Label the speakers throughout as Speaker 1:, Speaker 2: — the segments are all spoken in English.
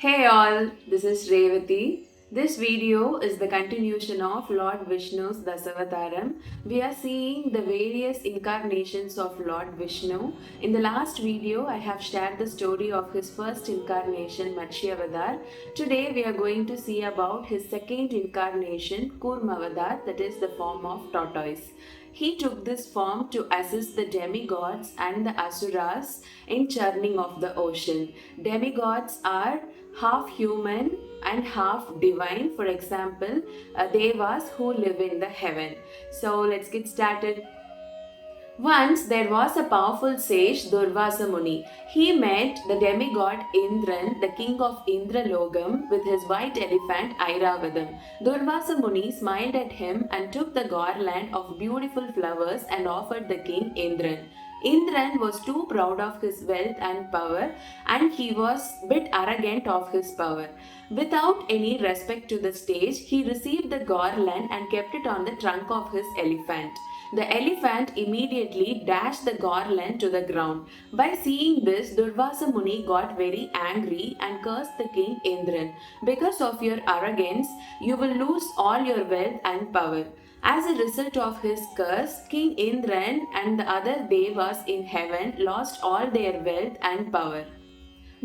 Speaker 1: Hey all, this is Revati. This video is the continuation of Lord Vishnu's Dasavataram. We are seeing the various incarnations of Lord Vishnu. In the last video, I have shared the story of his first incarnation, Matshyavadar. Today, we are going to see about his second incarnation, Kurmavadar, that is the form of tortoise. He took this form to assist the demigods and the asuras in churning of the ocean. Demigods are half human and half divine. For example, devas who live in the heaven. So let's get started. Once there was a powerful sage, Durvasa Muni. He met the demigod Indran, the king of Indralogam, with his white elephant Airavadam. Durvasa Muni smiled at him and took the garland of beautiful flowers and offered the king Indran. Indran was too proud of his wealth and power, and he was bit arrogant of his power. Without any respect to the stage, he received the garland and kept it on the trunk of his elephant. The elephant immediately dashed the garland to the ground. By seeing this, Durvasa Muni got very angry and cursed the king Indran. Because of your arrogance, you will lose all your wealth and power. As a result of his curse, King Indran and the other devas in heaven lost all their wealth and power.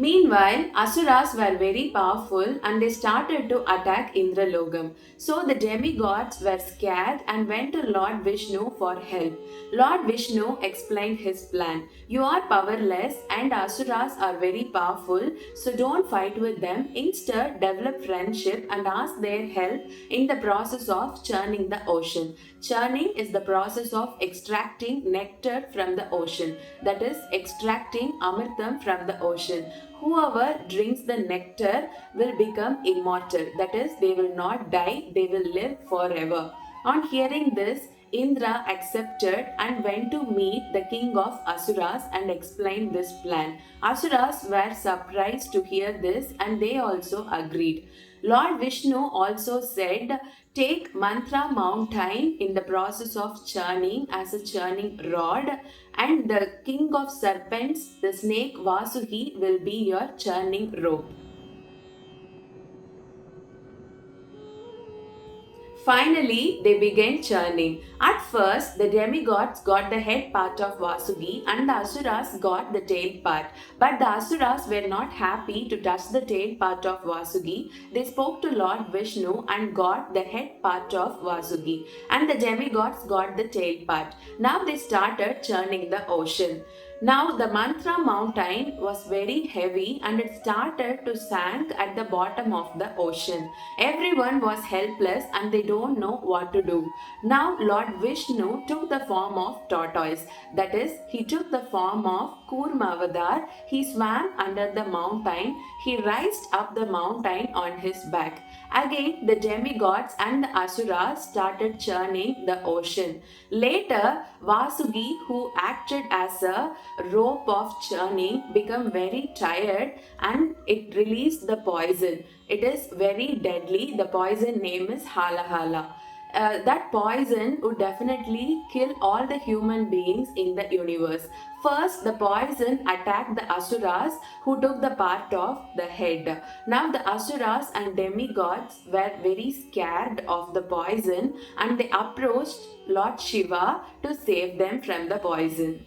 Speaker 1: Meanwhile, Asuras were very powerful and they started to attack Indralogam. So the demigods were scared and went to Lord Vishnu for help. Lord Vishnu explained his plan. You are powerless and Asuras are very powerful, so don't fight with them. Instead, develop friendship and ask their help in the process of churning the ocean. Churning is the process of extracting nectar from the ocean, that is, extracting amritam from the ocean. Whoever drinks the nectar will become immortal, that is, they will not die, they will live forever. On hearing this, Indra accepted and went to meet the king of Asuras and explained this plan. Asuras were surprised to hear this and they also agreed. Lord Vishnu also said, take mantra mountain in the process of churning as a churning rod, and the king of serpents, the snake Vasuki, will be your churning rope. Finally, they began churning. At first, the demigods got the head part of Vasuki and the Asuras got the tail part. But the Asuras were not happy to touch the tail part of Vasuki. They spoke to Lord Vishnu and got the head part of Vasuki. And the demigods got the tail part. Now they started churning the ocean. Now the mantra mountain was very heavy and it started to sink at the bottom of the ocean. Everyone was helpless and they don't know what to do. Now Lord Vishnu took the form of tortoise. That is, he took the form of Kurmavadar. He swam under the mountain. He raised up the mountain on his back. Again, the demigods and the asuras started churning the ocean. Later, Vasuki, who acted as a rope of churning, became very tired and it released the poison. It is very deadly. The poison name is Halahala. That poison would definitely kill all the human beings in the universe. First, the poison attacked the Asuras who took the part of the head. Now, the Asuras and demigods were very scared of the poison and they approached Lord Shiva to save them from the poison.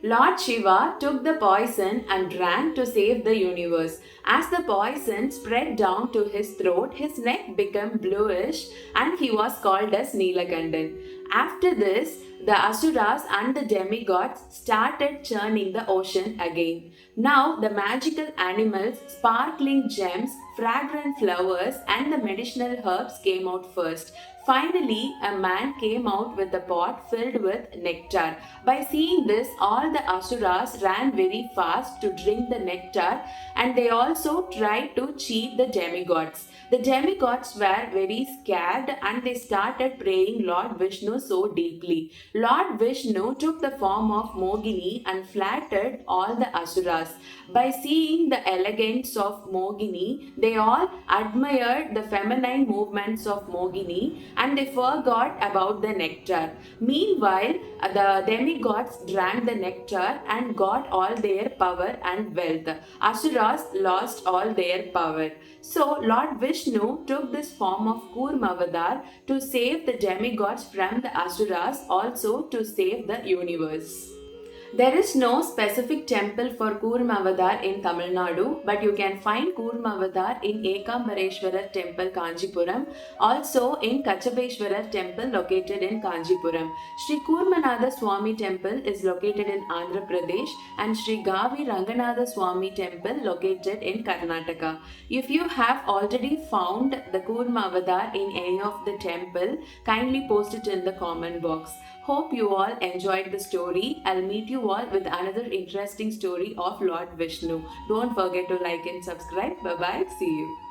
Speaker 1: Lord Shiva took the poison and drank to save the universe. As the poison spread down to his throat, his neck became bluish and he was called as Neelakandan. After this, the Asuras and the demigods started churning the ocean again. Now, the magical animals, sparkling gems, fragrant flowers, and the medicinal herbs came out first. Finally, a man came out with a pot filled with nectar. By seeing this, all the asuras ran very fast to drink the nectar and they also tried to cheat the demigods. The demigods were very scared and they started praying Lord Vishnu Vishnu so deeply. Lord Vishnu took the form of Mogini and flattered all the Asuras. By seeing the elegance of Mogini, they all admired the feminine movements of Mogini and they forgot about the nectar. Meanwhile, the demigods drank the nectar and got all their power and wealth. Asuras lost all their power. So, Lord Vishnu took this form of Kurmavadar to save the demigods from the Asuras, also to save the universe. There is no specific temple for Kurmavadar in Tamil Nadu, but you can find Kurmavadar in Ekambareshwarar temple Kanjipuram, also in Kachabeshwarar temple located in Kanjipuram. Sri Kurmanatha Swami temple is located in Andhra Pradesh and Sri Gavi Ranganatha Swami temple located in Karnataka. If you have already found the Kurmavadar in any of the temple, kindly post it in the comment box. Hope you all enjoyed the story. I'll meet you all with another interesting story of Lord Vishnu. Don't forget to like and subscribe. Bye bye. See you.